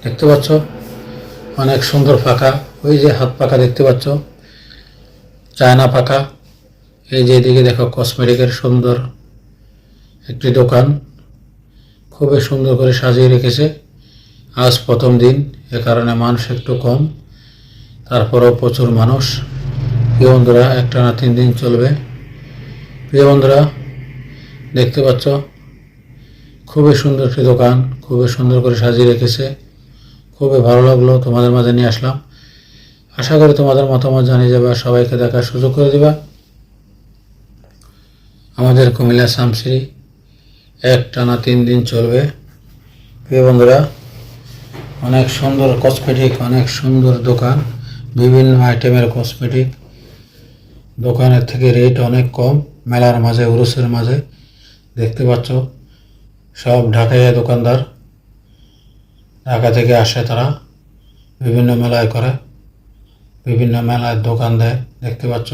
দেখতে পাচ্ছ অনেক সুন্দর পাখা, ওই যে হাত পাখা দেখতে পাচ্ছ, চায়না পাখা। এই যে এদিকে দেখো কসমেটিকের সুন্দর একটি দোকান, খুবই সুন্দর করে সাজিয়ে রেখেছে। আজ প্রথম দিন, এ কারণে মানুষ একটু কম, তারপরেও প্রচুর মানুষ। প্রিয় বন্ধুরা, একটানা 3 দিন চলবে। প্রিয় বন্ধুরা, দেখতে পাচ্ছ খুবই সুন্দর একটি দোকান, খুবই সুন্দর করে সাজিয়ে রেখেছে। খুবই ভালো লাগলো, তোমাদের মাঝে নিয়ে আসলাম। আশা করি তোমাদের মতামত জানিয়ে যাবে, সবাইকে দেখার সুযোগ করে দিবা। আমাদের কুমিল্লা শামসিরি একটানা 3 দিন চলবে। প্রিয় বন্ধুরা, অনেক সুন্দর কসমেটিক, অনেক সুন্দর দোকান, বিভিন্ন আইটেমের কসমেটিক। দোকানের থেকে রেট অনেক কম, মেলার মাঝে, উরুসের মাঝে। দেখতে পাচ্ছ সব ঢাকাইয়া দোকানদার, ঢাকা থেকে আসে, তারা বিভিন্ন মেলায় করে, বিভিন্ন মেলায় দোকান দেয়। দেখতে পাচ্ছ